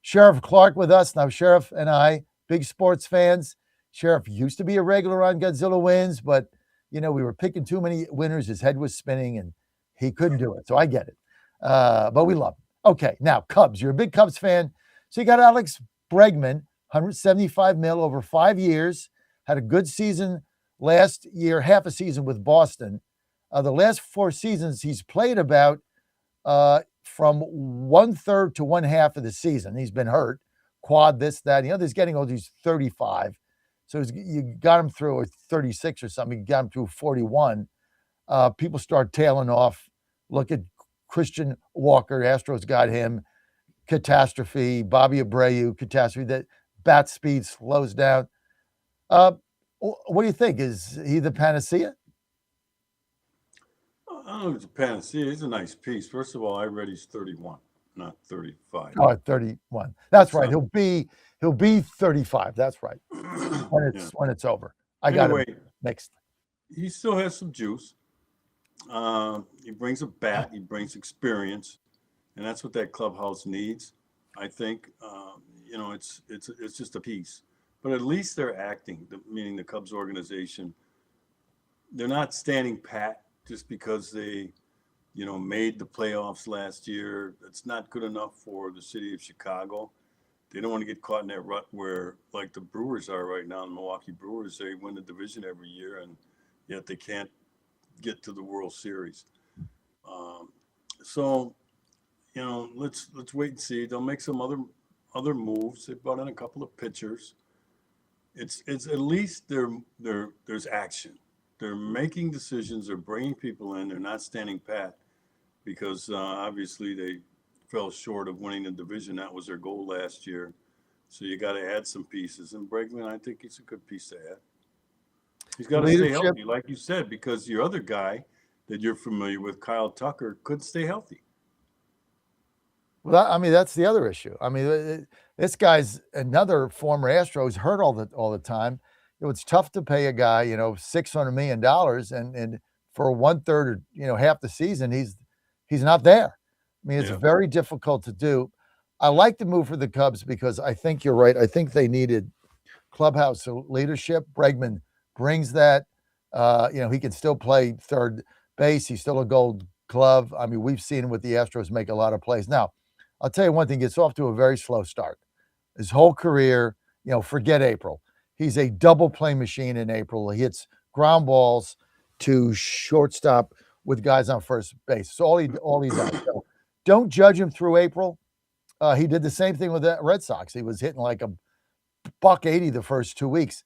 Sheriff Clarke with us. Now, Sheriff and I, big sports fans. Sheriff used to be a regular on Godzilla Wins, but, we were picking too many winners. His head was spinning, and he couldn't do it. So I get it. But we love him. Okay, now, Cubs. You're a big Cubs fan. So you got Alex Bregman, 175 mil over 5 years. Had a good season last year, half a season with Boston. The last 4 seasons, he's played about from 1/3 to 1/2 of the season. He's been hurt, quad, this, that. He's getting old. He's 35. So you got him through, or 36 or something. You got him through 41. People start tailing off. Look at Christian Walker. Astros got him. Catastrophe. Bobby Abreu, catastrophe. That bat speed slows down. What do you think? Is he the panacea? I don't know if it's a panacea. It's a nice piece. First of all, I read he's 31, not 35. Oh, 31. That's right. So, He'll be 35. That's right. When yeah. it's over. I got Anyway, him mixed. he still has some juice. He brings a bat. He brings experience, and that's what that clubhouse needs. I think. It's just a piece, but at least they're acting. Meaning the Cubs organization. They're not standing pat just because they, made the playoffs last year. It's not good enough for the city of Chicago. They don't want to get caught in that rut where, like the Brewers are right now, the Milwaukee Brewers, they win the division every year, and yet they can't get to the World Series. Um, so, let's wait and see. They'll make some other moves. They brought in a couple of pitchers. It's at least there's action. They're making decisions. They're bringing people in. They're not standing pat because obviously they fell short of winning the division. That was their goal last year. So you got to add some pieces. And Bregman, I think he's a good piece to add. He's got to stay Leadership. healthy, like you said, because your other guy that you're familiar with, Kyle Tucker, couldn't stay healthy. Well, that's the other issue. This guy's another former Astro. He's hurt all the time. It's tough to pay a guy, $600 million, and for 1/3 or half the season, he's not there. It's Yeah. very difficult to do. I like the move for the Cubs because I think you're right. I think they needed clubhouse leadership. Bregman brings that. He can still play third base. He's still a Gold Glove. We've seen him with the Astros make a lot of plays. Now, I'll tell you one thing. Gets off to a very slow start. His whole career, forget April. He's a double play machine in April. He hits ground balls to shortstop with guys on first base. So all he does. So don't judge him through April. He did the same thing with the Red Sox. He was hitting like a $180 the first 2 weeks.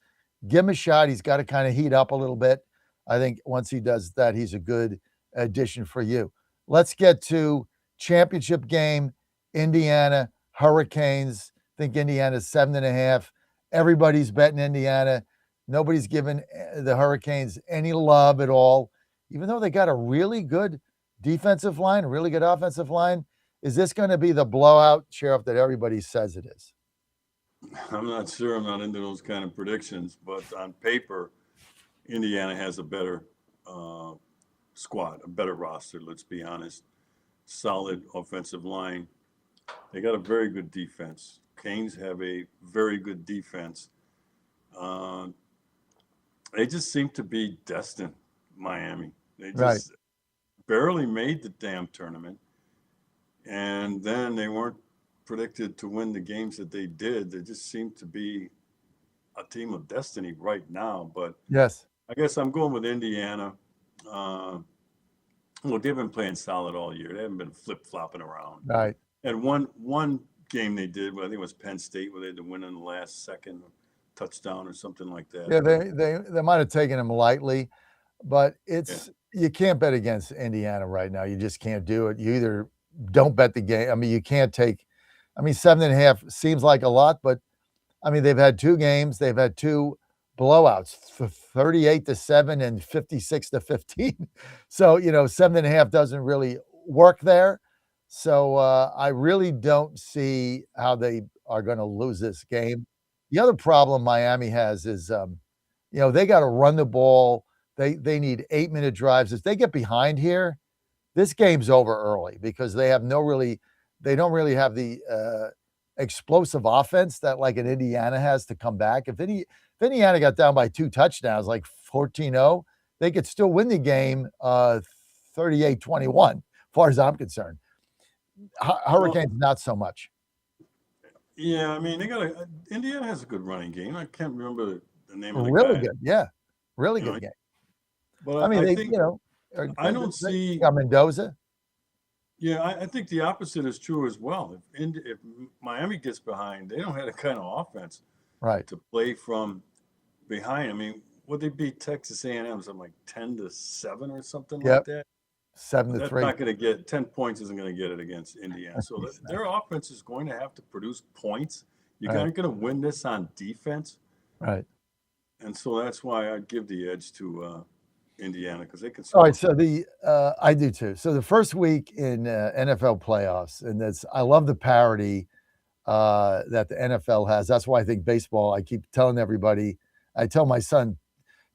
Give him a shot. He's got to kind of heat up a little bit. I think once he does that, he's a good addition for you. Let's get to championship game, Indiana Hurricanes. I think Indiana's 7.5. Everybody's betting Indiana. Nobody's giving the Hurricanes any love at all, even though they got a really good defensive line, a really good offensive line. Is this going to be the blowout, Sheriff, that everybody says it is? I'm not sure. I'm not into those kind of predictions, but on paper, Indiana has a better squad, a better roster. Let's be honest. Solid offensive line. They got a very good defense. Canes have a very good defense. Uh, they just seem to be destined, Miami. They Right. just barely made the damn tournament. And then they weren't predicted to win the games that they did. They just seem to be a team of destiny right now. But Yes. I guess I'm going with Indiana. Uh, well, they've been playing solid all year. They haven't been flip flopping around. Right. And one game they did, I think it was Penn State, where they had to win in the last second touchdown or something like that. Yeah, But they might have taken him lightly, but yeah, you can't bet against Indiana right now. You just can't do it. You either don't bet the game. You can't take. 7.5 seems like a lot, but they've had 2 games. They've had 2 blowouts, 38-7 and 56-15. So 7.5 doesn't really work there. So I really don't see how they are going to lose this game. The other problem Miami has is, they got to run the ball. They need 8-minute drives. If they get behind here, this game's over early because they don't really have the explosive offense that like an Indiana has to come back. If Indiana got down by 2 touchdowns, like 14-0, they could still win the game 38-21, as far as I'm concerned. Hurricanes, not so much. Yeah, I mean, Indiana has a good running game. I can't remember the name of the Really guy. good, yeah. Really You know, good game. I but mean, I they, think I don't see. got Mendoza. Yeah, I think the opposite is true as well. If Miami gets behind, they don't have the kind of offense Right. to play from behind. I mean, would they beat Texas A&M something like 10-7 or something like Yep. that? 7-3. That's not going to get 10 points. Isn't going to get it against Indiana. So their offense is going to have to produce points. You're Right. not going to win this on defense, Right. and so that's why I'd give the edge to Indiana because they can. All right, so I do too. So the first week in NFL playoffs, and I love the parity that the NFL has. That's why I think baseball. I keep telling everybody. I tell my son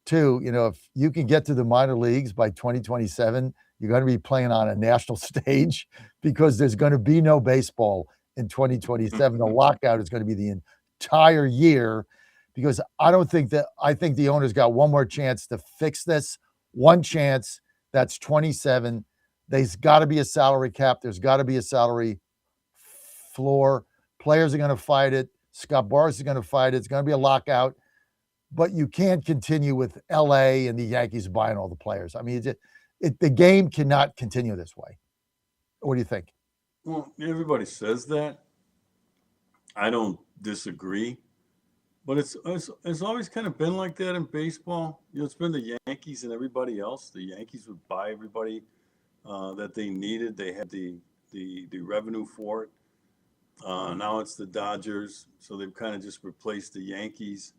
too. If you can get to the minor leagues by 2027, you're going to be playing on a national stage because there's going to be no baseball in 2027. The lockout is going to be the entire year because I think the owners got one more chance to fix this. One chance. That's 27. There's got to be a salary cap. There's got to be a salary floor. Players are going to fight it. Scott Boras is going to fight it. It's going to be a lockout. But you can't continue with LA and the Yankees buying all the players. I mean, the game cannot continue this way. What do you think? Well, everybody says that. I don't disagree. But it's always kind of been like that in baseball. It's been the Yankees and everybody else. The Yankees would buy everybody that they needed. They had the revenue for it. Now it's the Dodgers, so they've kind of just replaced the Yankees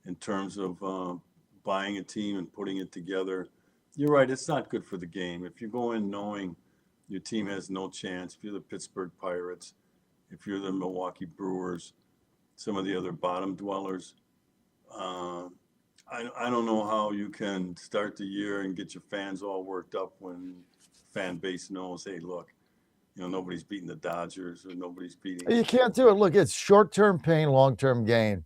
in terms of buying a team and putting it together. You're right. It's not good for the game. If you go in knowing your team has no chance, if you're the Pittsburgh Pirates, if you're the Milwaukee Brewers, some of the other bottom dwellers. I don't know how you can start the year and get your fans all worked up when fan base knows, hey, look, nobody's beating the Dodgers or nobody's beating. You can't do it. Look, it's short-term pain, long-term gain.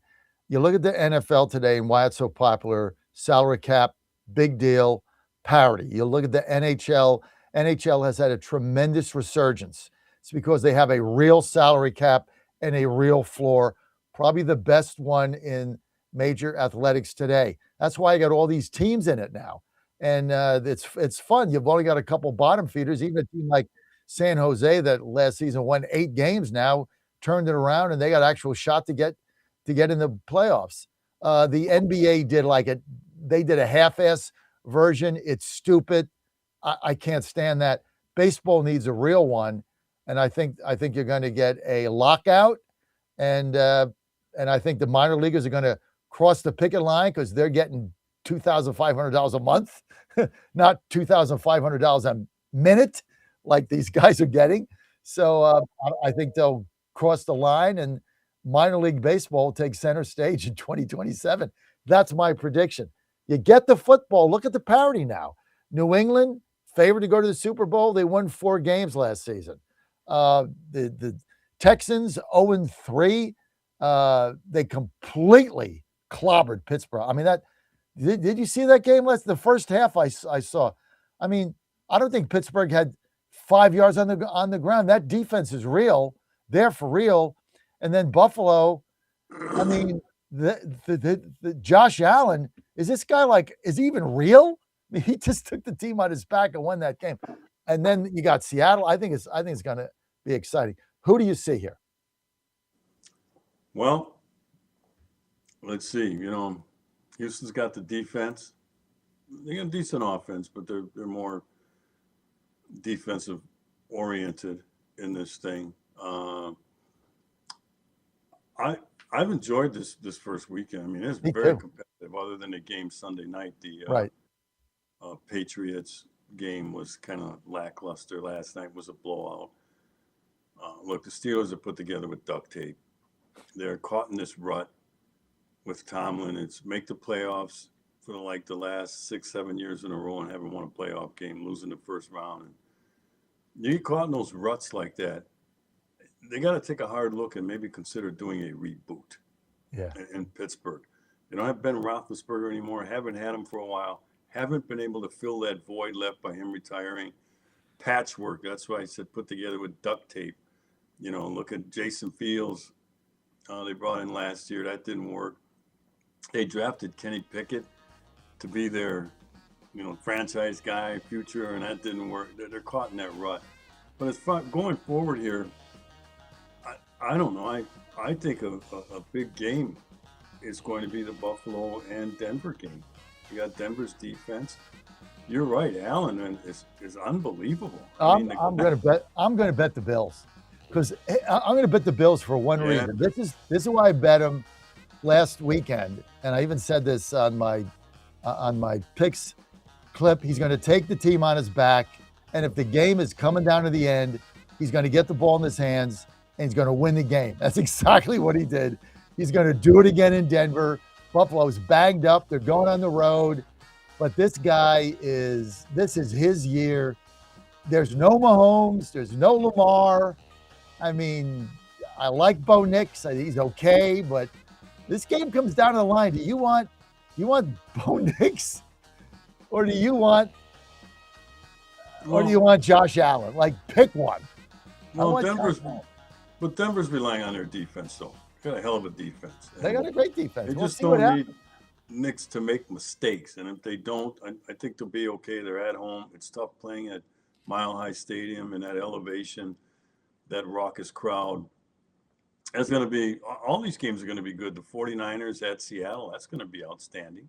You look at the NFL today and why it's so popular. Salary cap, big deal, parity. You look at the NHL. NHL has had a tremendous resurgence. It's because they have a real salary cap and a real floor. Probably the best one in major athletics today. That's why I got all these teams in it now. And it's fun. You've only got a couple bottom feeders. Even a team like San Jose that last season won 8 games now, turned it around, and they got actual shot to get in the playoffs. The NBA they did a half-ass version. It's stupid. I can't stand that. Baseball needs a real one. And I think you're going to get a lockout. And I think the minor leaguers are going to cross the picket line because they're getting $2,500 a month, not $2,500 a minute like these guys are getting. So I think they'll cross the line and minor league baseball will take center stage in 2027. That's my prediction. You get the football. Look at the parity now. New England, favored to go to the Super Bowl. They won 4 games last season. The Texans 0-3. They completely clobbered Pittsburgh. I mean, did you see that game the first half I saw? I mean, I don't think Pittsburgh had 5 yards on the ground. That defense is real. They're for real. And then Buffalo, I mean, the Josh Allen, is this guy is he even real? I mean, he just took the team on his back and won that game. And then you got Seattle. I think it's going to be exciting. Who do you see here? Well, let's see. Houston's got the defense. They got a decent offense, but they're more defensive oriented in this thing. I've enjoyed this first weekend. I mean, it's very competitive. Other than the game Sunday night, the Patriots game was kind of lackluster. Last night was a blowout. Look, the Steelers are put together with duct tape. They're caught in this rut with Tomlin. It's make the playoffs for the last 6-7 years in a row and haven't won a playoff game, losing the first round. And you get caught in those ruts like that. they got to take a hard look and maybe consider doing a reboot Yeah. in Pittsburgh. They don't have Ben Roethlisberger anymore. Haven't had him for a while. Haven't been able to fill that void left by him retiring. Patchwork. That's why I said put together with duct tape. Look at Jason Fields. They brought in last year. That didn't work. They drafted Kenny Pickett to be their, franchise guy, future, and that didn't work. They're caught in that rut. But as far going forward here, I don't know. I think a big game is going to be the Buffalo and Denver game. You got Denver's defense. You're right, Allen is unbelievable. I'm going to bet the Bills, because I'm going to bet the Bills for one reason. This is why I bet them last weekend, and I even said this on my picks clip. He's going to take the team on his back, and if the game is coming down to the end, he's going to get the ball in his hands and he's going to win the game. That's exactly what he did. He's going to do it again in Denver. Buffalo's banged up. They're going on the road. But this is his year. There's no Mahomes. There's no Lamar. I mean, I like Bo Nix. He's okay, but this game comes down to the line. Do you want Bo Nix, or do you want Josh Allen? Like, pick one. Well, Denver's relying on their defense, though. They got a hell of a defense. They got a great defense. They just don't need Knicks to make mistakes, and if they don't, I think they'll be okay. They're at home. It's tough playing at Mile High Stadium and that elevation, that raucous crowd. That's going to be – all these games are going to be good. The 49ers at Seattle, that's going to be outstanding.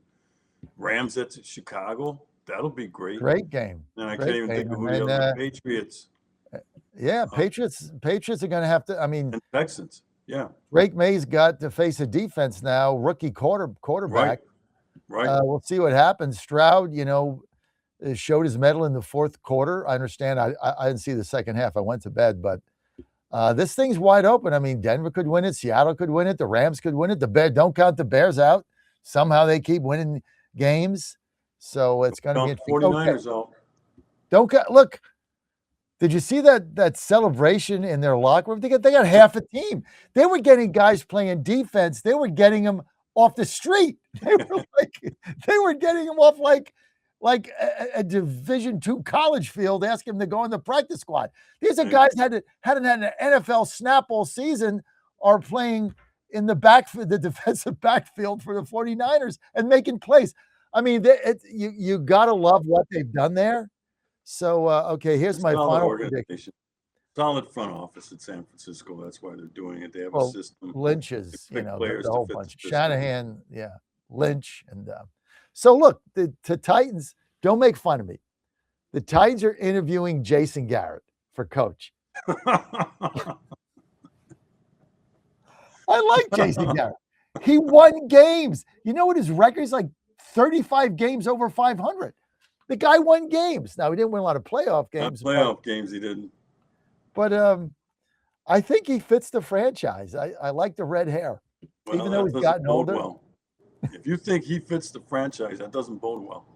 Rams at Chicago, that'll be great. Great game. And I can't even think of who the other Patriots. Yeah, Patriots are going to have to – and Texans. Yeah. Drake May's got to face a defense now, rookie quarterback. Right. We'll see what happens. Stroud, showed his mettle in the fourth quarter. I understand. I didn't see the second half. I went to bed, but this thing's wide open. I mean, Denver could win it. Seattle could win it. The Rams could win it. The Bears, don't count the Bears out. Somehow they keep winning games. So it's going to be interesting. 49ers out. Don't look. Did you see that celebration in their locker room? They got half a team. They were getting guys playing defense. They were getting them off the street. They were getting them off like a Division II college field, asking them to go in the practice squad. These are guys hadn't had an NFL snap all season, are playing in the defensive backfield for the 49ers and making plays. I mean, you got to love what they've done there. So, okay, here's my final prediction. Solid front office at San Francisco. That's why they're doing it. They have a system. Lynch's, the whole bunch. Shanahan, Lynch. And so, look, the Titans, don't make fun of me. The Titans are interviewing Jason Garrett for coach. I like Jason Garrett. He won games. You know what his record is? Like 35 games over 500. The guy won games. Now, he didn't win a lot of playoff games. Games he didn't. But I think he fits the franchise. I like the red hair, even though he's gotten older. Well. If you think he fits the franchise, that doesn't bode well.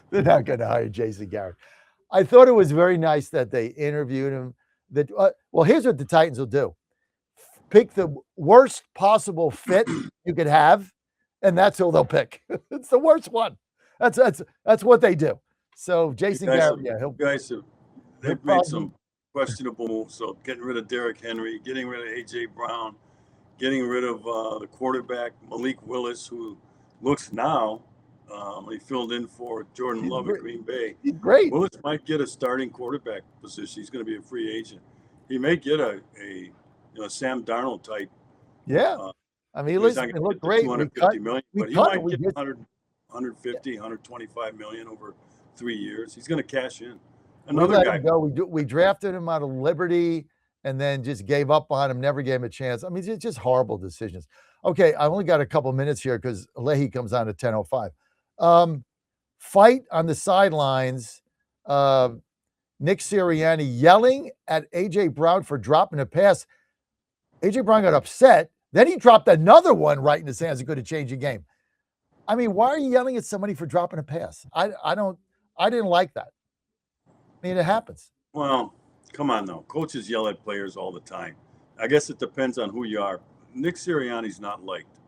They're not going to hire Jason Garrett. I thought it was very nice that they interviewed him. Well, here's what the Titans will do. Pick the worst possible fit you could have, and that's who they'll pick. It's the worst one. That's what they do. So Jason Garrett, they've made some questionable moves. So getting rid of Derrick Henry, getting rid of A.J. Brown, getting rid of the quarterback Malik Willis, who looks now he filled in for Jordan Love at Green Bay. He's great. Willis might get a starting quarterback position. He's going to be a free agent. He may get a Sam Darnold type. Yeah, I mean, he looked great. $250 million, but he might get 150, 125 million over 3 years. He's going to cash in. Another guy. We drafted him out of Liberty and then just gave up on him, never gave him a chance. I mean, it's just horrible decisions. Okay, I only got a couple minutes here because Leahy comes on at 10:05. Fight on the sidelines. Nick Sirianni yelling at A.J. Brown for dropping a pass. A.J. Brown got upset. Then he dropped another one right in his hands that could have changed the game. I mean, why are you yelling at somebody for dropping a pass? I didn't like that. I mean, it happens. Well, Come on now. Coaches yell at players all the time. I guess it depends on who you are. Nick Sirianni's not liked.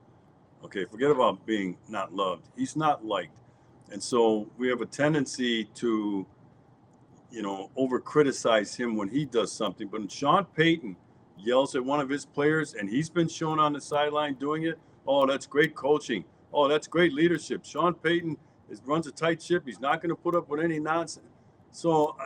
Okay, forget about being not loved. He's not liked. And so we have a tendency to, over criticize him when he does something. But when Sean Payton yells at one of his players and he's been shown on the sideline doing it, oh, that's great coaching. Oh, that's great leadership. Sean Payton runs a tight ship. He's not going to put up with any nonsense. So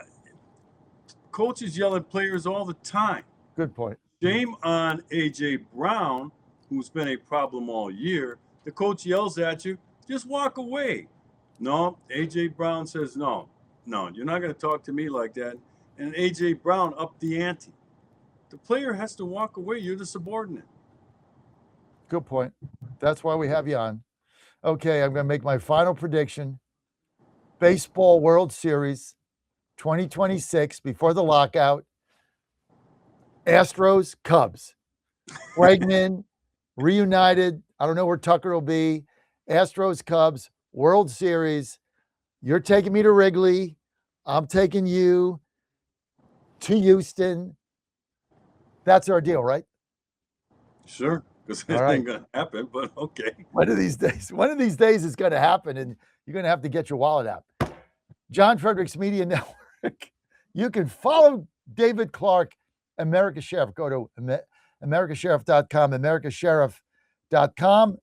coaches yell at players all the time. Good point. Shame on A.J. Brown, who's been a problem all year. The coach yells at you, just walk away. No, A.J. Brown says, no, you're not going to talk to me like that. And A.J. Brown upped the ante. The player has to walk away. You're the subordinate. Good point. That's why we have you on. Okay, I'm going to make my final prediction. Baseball World Series 2026 before the lockout. Astros, Cubs. Bregman reunited. I don't know where Tucker will be. Astros, Cubs, World Series. You're taking me to Wrigley. I'm taking you to Houston. That's our deal, right? Sure, because it All ain't right. going to happen, but okay. One of these days it's going to happen, and you're going to have to get your wallet out. John Fredericks Media Network. You can follow David Clarke, America Sheriff. Go to americasheriff.com, americasheriff.com.